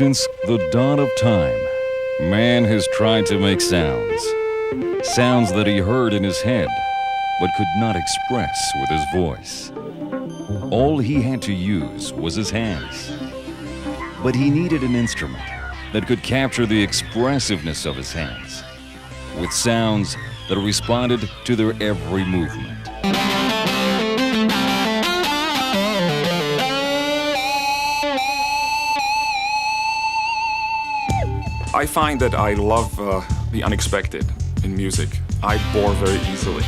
Since the dawn of time, man has tried to make sounds. Sounds that he heard in his head, but could not express with his voice. All he had to use was his hands. But he needed an instrument that could capture the expressiveness of his hands, with sounds that responded to their every movement. I find that I love the unexpected in music. I bore very easily,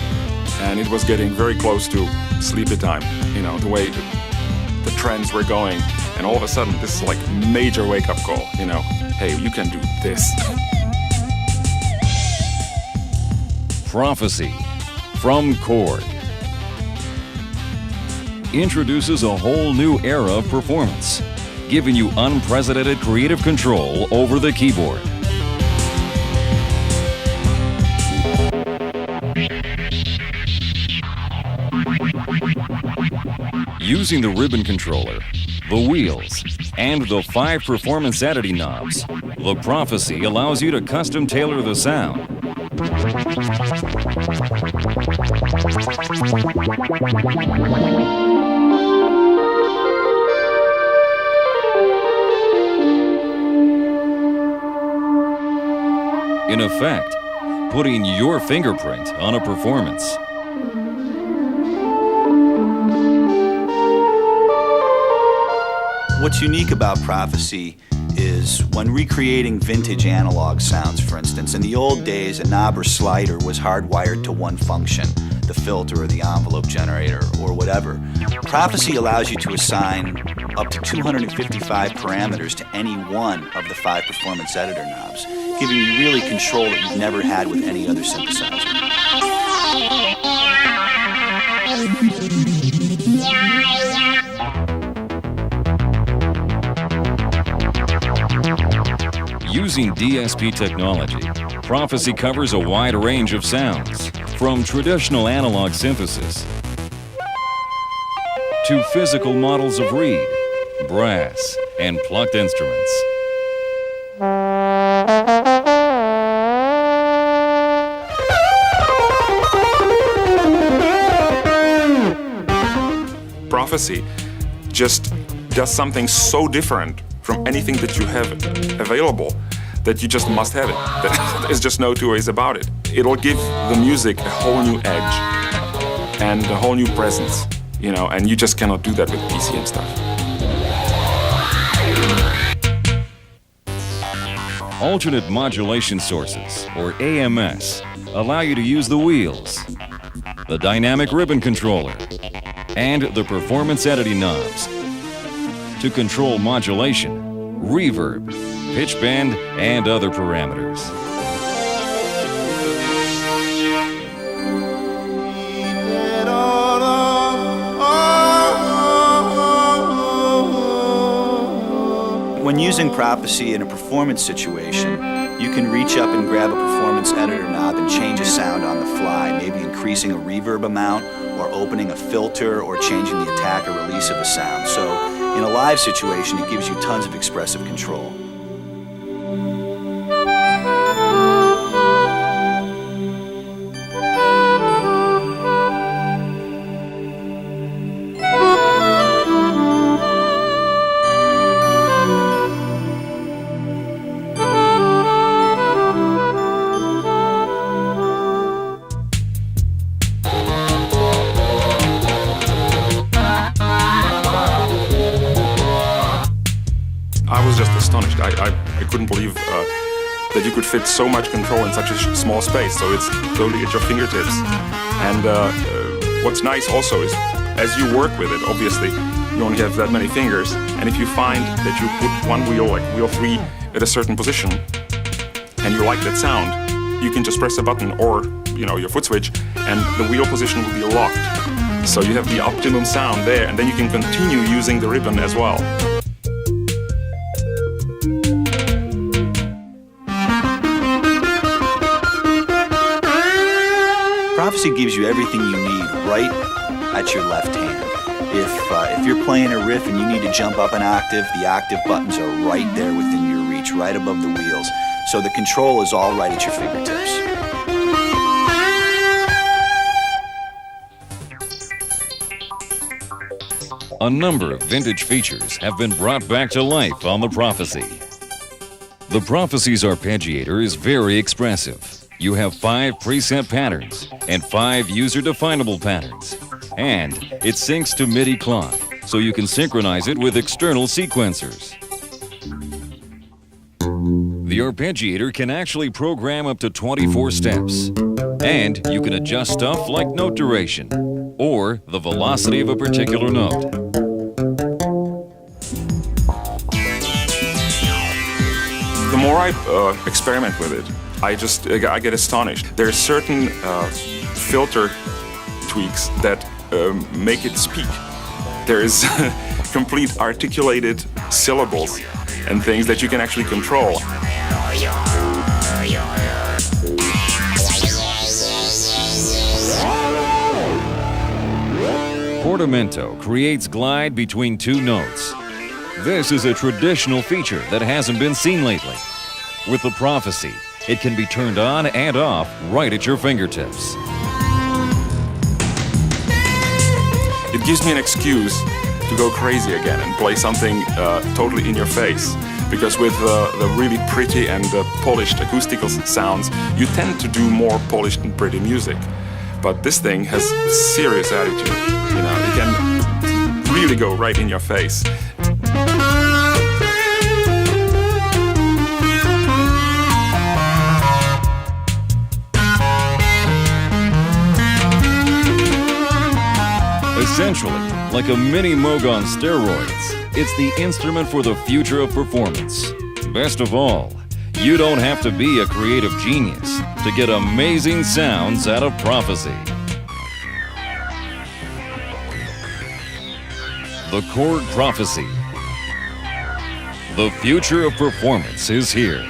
and it was getting very close to sleepy time, you know, the way the trends were going, and all of a sudden this is like major wake-up call, you know, hey, you can do this. Prophecy from Korg introduces a whole new era of performance, giving you unprecedented creative control over the keyboard. Using the ribbon controller, the wheels, and the 5 performance editing knobs, the Prophecy allows you to custom tailor the sound. In effect, putting your fingerprint on a performance. What's unique about Prophecy is when recreating vintage analog sounds, for instance. In the old days, a knob or slider was hardwired to one function, the filter or the envelope generator or whatever. Prophecy allows you to assign up to 255 parameters to any one of the 5 performance editor knobs, giving you really control that you've never had with any other synthesizer. Using DSP technology, Prophecy covers a wide range of sounds, from traditional analog synthesis to physical models of reed, brass, and plucked instruments. Prophecy just does something so different from anything that you have available that you just must have it. There's just no two ways about it. It'll give the music a whole new edge and a whole new presence, you know, and you just cannot do that with PC and stuff. Alternate modulation sources, or AMS, allow you to use the wheels, the dynamic ribbon controller, and the performance editing knobs to control modulation, reverb, pitch bend, and other parameters. When using Prophecy in a performance situation, you can reach up and grab a performance editor knob and change a sound on the fly, maybe increasing a reverb amount or opening a filter or changing the attack or release of a sound. So in a live situation, it gives you tons of expressive control. I was just astonished. I couldn't believe that you could fit so much control in such a small space. So it's totally at your fingertips. And what's nice also is, as you work with it, obviously, you only have that many fingers. And if you find that you put one wheel, like wheel 3, at a certain position, and you like that sound, you can just press a button or, you know, your foot switch, and the wheel position will be locked. So you have the optimum sound there, and then you can continue using the ribbon as well. Prophecy gives you everything you need right at your left hand. If you're playing a riff and you need to jump up an octave, the octave buttons are right there within your reach, right above the wheels. So the control is all right at your fingertips. A number of vintage features have been brought back to life on the Prophecy. The Prophecy's arpeggiator is very expressive. You have 5 preset patterns and 5 user-definable patterns. And it syncs to MIDI clock, so you can synchronize it with external sequencers. The arpeggiator can actually program up to 24 steps. And you can adjust stuff like note duration or the velocity of a particular note. The more I experiment with it, I get astonished. There are certain filter tweaks that make it speak. There is complete articulated syllables and things that you can actually control. Portamento creates glide between 2 notes. This is a traditional feature that hasn't been seen lately. With the Prophecy, it can be turned on and off right at your fingertips. It gives me an excuse to go crazy again and play something totally in your face. Because with the really pretty and polished acoustical sounds, you tend to do more polished and pretty music. But this thing has serious attitude. You know, it can really go right in your face. Essentially, like a mini Moog on steroids, it's the instrument for the future of performance. Best of all, you don't have to be a creative genius to get amazing sounds out of Prophecy. The Korg Prophecy. The future of performance is here.